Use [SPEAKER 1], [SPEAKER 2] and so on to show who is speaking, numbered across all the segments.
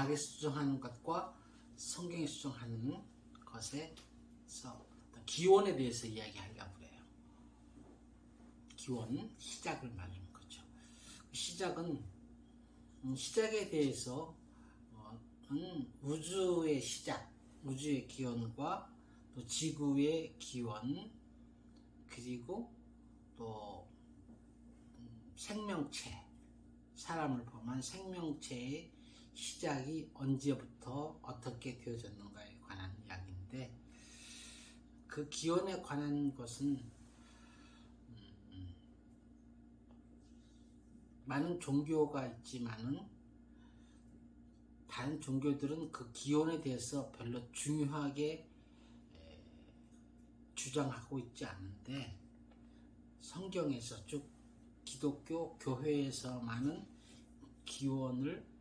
[SPEAKER 1] 과학에 수정하는 것과 성경에 수정하는 것에서 기원에 대해서 이야기하려고 그래요. 기원, 시작을 말하는 거죠. 시작은 시작에 대해서 우주의 시작, 우주의 기원과 또 지구의 기원, 그리고 또 생명체, 사람을 포함한 생명체의 시작이 언제부터 어떻게 되어졌는가에 관한 이야기인데, 그 기원에 관한 것은 많은 종교가 있지만은 다른 종교들은 그 기원에 대해서 별로 중요하게 주장하고 있지 않은데, 성경에서 쭉 기독교 교회에서만은 기원을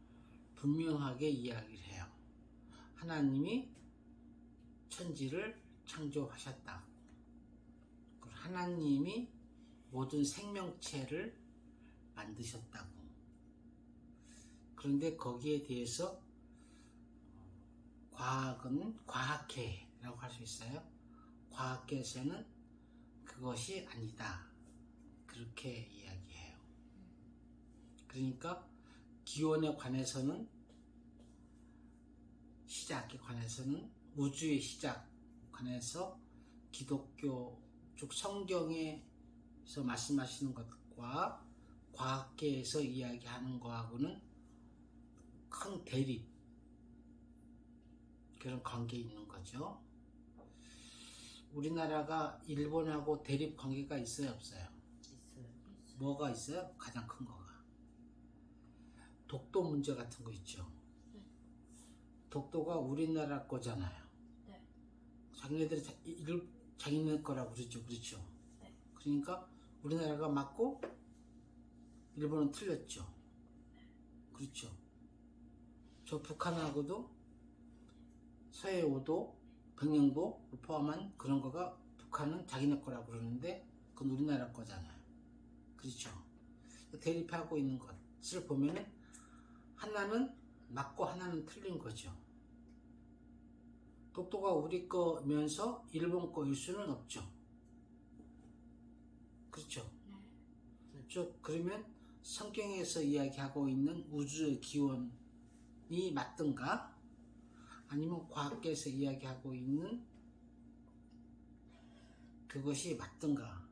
[SPEAKER 1] 분명하게 이야기를 해요. 하나님이 천지를 창조하셨다. 하나님이 모든 생명체를 만드셨다고. 그런데 거기에 대해서 과학은, 과학계라고 할 수 있어요. 과학계에서는 그것이 아니다, 그렇게 이야기해요. 그러니까 기원에 관해서는, 시작에 관해서는, 우주의 시작 관해서 기독교 즉 성경에서 말씀하시는 것과 과학계에서 이야기하는 거하고는 큰 대립, 그런 관계에 있는 거죠. 우리나라가 일본하고 대립 관계가 있어요, 없어요?
[SPEAKER 2] 있어요.
[SPEAKER 1] 뭐가 있어요? 가장 큰 거가 독도 문제 같은 거 있죠.
[SPEAKER 2] 네.
[SPEAKER 1] 독도가 우리나라 거잖아요.
[SPEAKER 2] 네.
[SPEAKER 1] 자기네들이 자기네 거라고 그러죠. 그렇죠.
[SPEAKER 2] 네.
[SPEAKER 1] 그러니까 우리나라가 맞고 일본은 틀렸죠. 그렇죠. 저 북한하고도 서해 5도, 백령도를 포함한 그런 거가 북한은 자기네 거라고 그러는데 그건 우리나라 거잖아요. 그렇죠. 대립하고 있는 것을 보면은 하나는 맞고 하나는 틀린 거죠. 독도가 우리 거면서 일본 거일 수는 없죠. 그렇죠. 그렇죠. 그러면 성경에서 이야기하고 있는 우주의 기원이 맞든가, 아니면 과학계에서 이야기하고 있는 그것이 맞든가.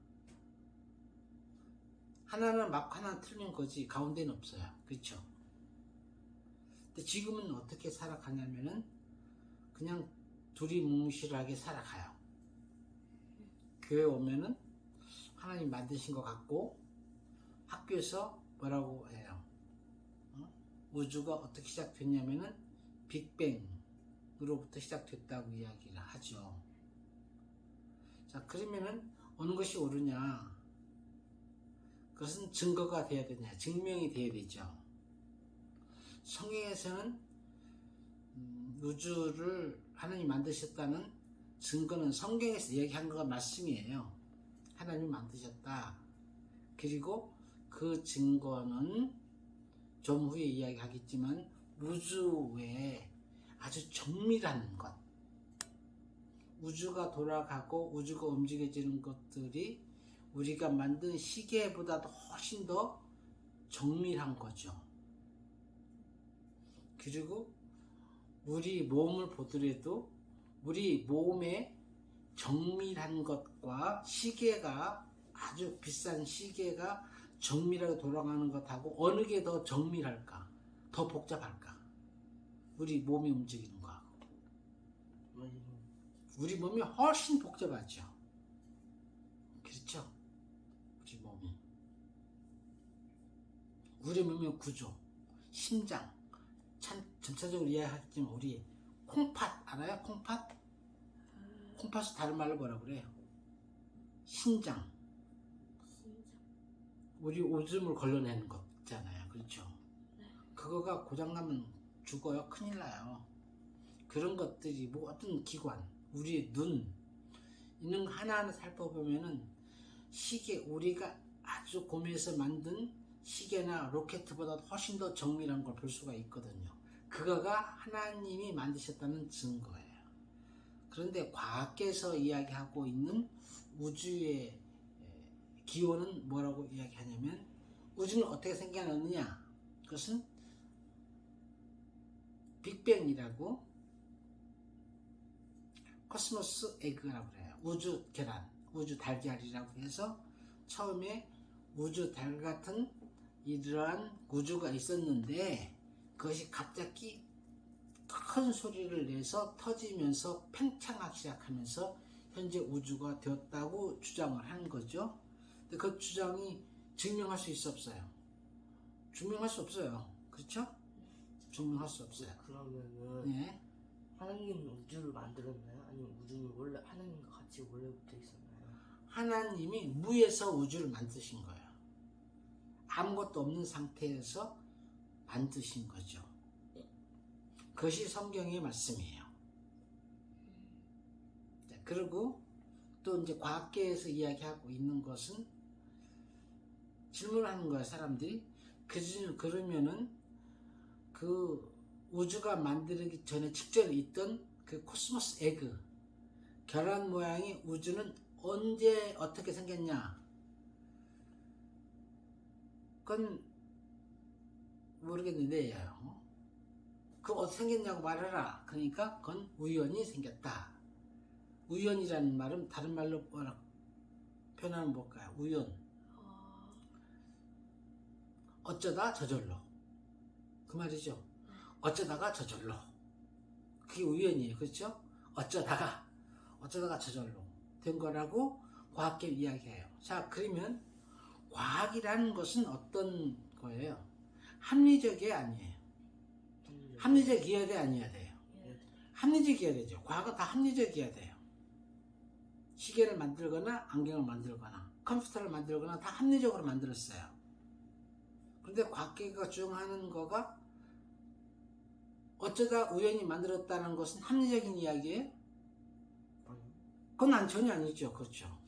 [SPEAKER 1] 하나는 맞고 하나는 틀린 거지 가운데는 없어요. 그렇죠. 근데 지금은 어떻게 살아가냐면은 그냥 둘이 뭉실하게 살아가요. 교회 오면은 하나님 만드신 것 같고, 학교에서 뭐라고 해요? 우주가 어떻게 시작됐냐면은 빅뱅으로부터 시작됐다고 이야기를 하죠. 자, 그러면은 어느 것이 옳으냐? 그것은 증거가 돼야 되냐? 증명이 돼야 되죠. 성경에서는 우주를 하나님 만드셨다는 증거는 성경에서 얘기한 거가 말씀이에요. 하나님 만드셨다. 그리고 그 증거는 좀 후에 이야기하겠지만 우주 외에 아주 정밀한 것, 우주가 돌아가고 우주가 움직여지는 것들이 우리가 만든 시계보다도 훨씬 더 정밀한 거죠. 그리고 우리 몸을 보더라도 우리 몸의 정밀한 것과 시계가, 아주 비싼 시계가 정밀하게 돌아가는 것하고 어느 게 더 정밀할까? 더 복잡할까? 우리 몸이 움직이는 거하고. 우리 몸이 훨씬 복잡하죠. 그렇죠? 우리 몸이. 우리 몸의 구조, 심장, 전체적으로 이해하겠지만 우리 콩팥 알아요? 콩팥? 콩팥을 다른 말로 뭐라 그래요? 심장. 우리 오줌을 걸러내는 것 있잖아요. 그렇죠?
[SPEAKER 2] 네.
[SPEAKER 1] 그거가 고장나면 죽어요. 큰일 나요. 그런 것들이 모든 기관, 우리 눈, 있는 거 하나하나 살펴보면은 시계, 우리가 아주 고민해서 만든 시계나 로켓보다 훨씬 더 정밀한 걸 볼 수가 있거든요. 그거가 하나님이 만드셨다는 증거예요. 그런데 과학계에서 이야기하고 있는 우주의 기원은 뭐라고 이야기하냐면, 우주는 어떻게 생겨났느냐, 그것은 빅뱅이라고, 코스모스 에그라고 그래요. 우주 계란, 우주 달걀이라고 해서 처음에 우주 달 같은 이러한 우주가 있었는데, 그것이 갑자기 큰 소리를 내서 터지면서 팽창하기 시작하면서 현재 우주가 되었다고 주장을 하는 거죠. 근데 그 주장이 증명할 수 있어 없어요? 증명할 수 없어요. 그렇죠? 증명할 수 없어요.
[SPEAKER 2] 그러면은
[SPEAKER 1] 네.
[SPEAKER 2] 하나님은 우주를 만들었나요? 아니면 우주는 원래 하나님과 같이 원래부터 있었나요?
[SPEAKER 1] 하나님이 무에서 우주를 만드신 거예요. 아무것도 없는 상태에서 만드신 거죠. 그것이 성경의 말씀이에요. 자, 그리고 또 이제 과학계에서 이야기하고 있는 것은, 질문하는 거야, 사람들이. 그러면은 그 우주가 만들기 전에 직전에 있던 그 코스모스 에그, 계란 모양의 우주는 언제 어떻게 생겼냐? 그건 모르겠는데, 그거 어떻게 생겼냐고 말해라. 그러니까 그건 우연히 생겼다. 우연이라는 말은 다른 말로 뭐라 표현하면 뭘까요? 우연. 어쩌다 저절로. 그 말이죠. 어쩌다가 저절로. 그게 우연이에요. 그렇죠? 어쩌다가 저절로 된 거라고 과학계 이야기해요. 자, 그러면 과학이라는 것은 어떤 거예요? 합리적이 아니에요. 합리적이어야 돼, 아니어야 돼요? 합리적이어야 되죠. 과학은 다 합리적이어야 돼요. 시계를 만들거나 안경을 만들거나 컴퓨터를 만들거나 다 합리적으로 만들었어요. 그런데 과학계가 주장하는 거가 어쩌다 우연히 만들었다는 것은 합리적인 이야기예요? 그건 전혀 아니죠. 그렇죠.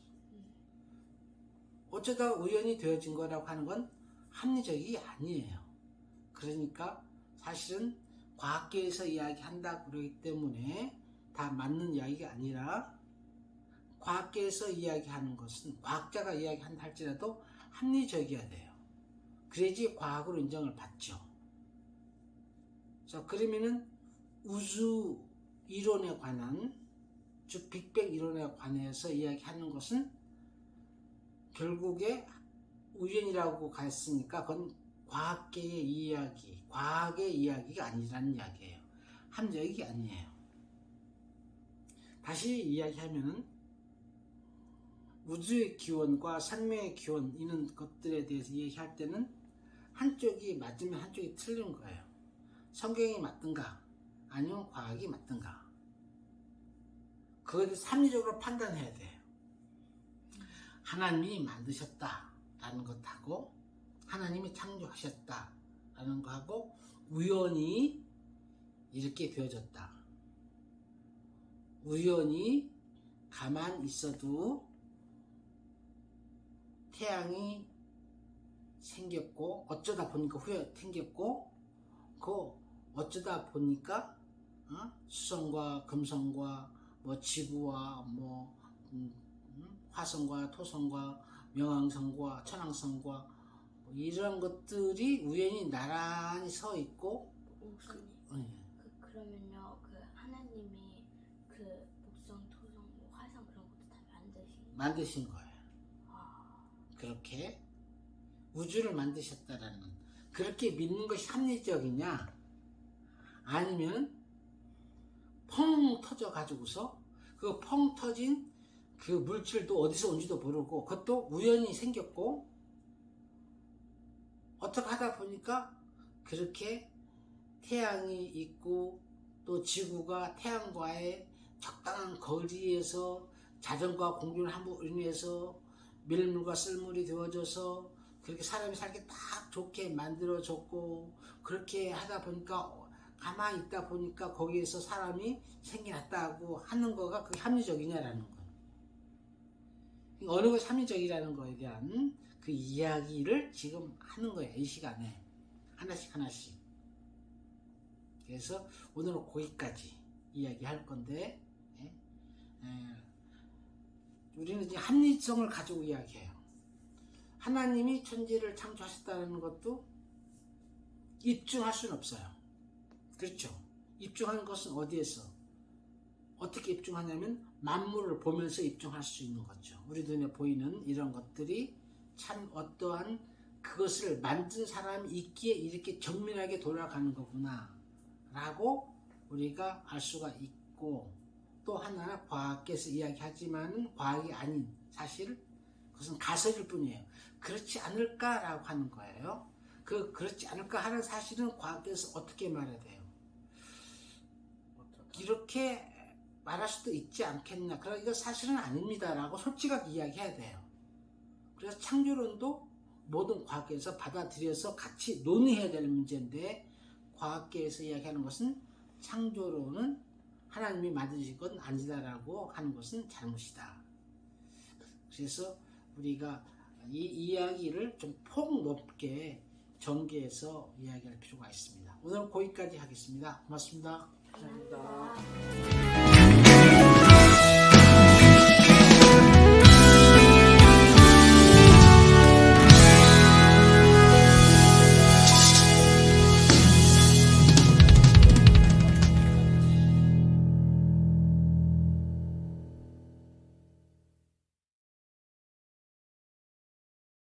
[SPEAKER 1] 어쩌다 우연히 되어진 거라고 하는 건 합리적이 아니에요. 그러니까 사실은 과학계에서 이야기한다고 그러기 때문에 다 맞는 이야기가 아니라, 과학계에서 이야기하는 것은 과학자가 이야기한다 할지라도 합리적이어야 돼요. 그래야지 과학으로 인정을 받죠. 자, 그러면은 우주 이론에 관한, 즉 빅뱅 이론에 관해서 이야기하는 것은 결국에 우연이라고 갔으니까 그건 과학계의 이야기, 과학의 이야기가 아니라는 이야기예요. 합리적이 아니에요. 다시 이야기하면은 우주의 기원과 생명의 기원, 이런 것들에 대해서 얘기할 때는 한쪽이 맞으면 한쪽이 틀린 거예요. 성경이 맞든가 아니면 과학이 맞든가, 그거에 대해서 합리적으로 판단해야 돼요. 하나님이 만드셨다라는 것하고 하나님이 창조하셨다라는 거하고 우연히 이렇게 되어졌다, 우연히 가만히 있어도 태양이 생겼고, 어쩌다 보니까 후에 생겼고, 그 어쩌다 보니까 수성과 금성과 뭐 지구와 뭐 화성과 토성과 명왕성과 천왕성과 뭐 이런 것들이 우연히 나란히 서 있고.
[SPEAKER 3] 목사님,
[SPEAKER 1] 네.
[SPEAKER 3] 그러면요, 그 하나님이 그 목성, 토성, 뭐 화성 그런 것도 다
[SPEAKER 1] 만드신 거예요. 그렇게 우주를 만드셨다라는, 그렇게 믿는 것이 합리적이냐, 아니면 펑 터져 가지고서 그 펑 터진 그 물질도 어디서 온지도 모르고 그것도 우연히 생겼고, 어떻게 하다 보니까 그렇게 태양이 있고 또 지구가 태양과의 적당한 거리에서 자전거와 공중을 함으로 인해서 밀물과 썰물이 되어져서 그렇게 사람이 살기 딱 좋게 만들어졌고, 그렇게 하다 보니까 가만히 있다 보니까 거기에서 사람이 생겨났다고 하는 거가 그게 합리적이냐라는 거예요. 어느 것이 합리적이라는 거에 대한 그 이야기를 지금 하는 거예요. 이 시간에 하나씩 하나씩. 그래서 오늘은 거기까지 이야기할 건데, 예? 우리는 이제 합리성을 가지고 이야기해요. 하나님이 천지를 창조하셨다는 것도 입증할 수는 없어요. 그렇죠? 입증하는 것은 어디에서? 어떻게 입증하냐면 만물을 보면서 입증할 수 있는 거죠. 우리 눈에 보이는 이런 것들이 참 어떠한 그것을 만든 사람이 있기에 이렇게 정밀하게 돌아가는 거구나 라고 우리가 알 수가 있고, 또 하나 과학계에서 이야기하지만은 과학이 아닌 사실, 그것은 가설일 뿐이에요. 그렇지 않을까라고 하는 거예요. 그렇지 않을까 하는 사실은 과학계에서 어떻게 말해야 돼요? 이렇게 말할 수도 있지 않겠나. 그러나 이거 사실은 아닙니다라고 솔직하게 이야기해야 돼요. 그래서 창조론도 모든 과학계에서 받아들여서 같이 논의해야 될 문제인데, 과학계에서 이야기하는 것은 창조론은 하나님이 만드신 건 아니다라고 하는 것은 잘못이다. 그래서 우리가 이 이야기를 좀 폭넓게 전개해서 이야기할 필요가 있습니다. 오늘 거기까지 하겠습니다. 고맙습니다.
[SPEAKER 2] 감사합니다.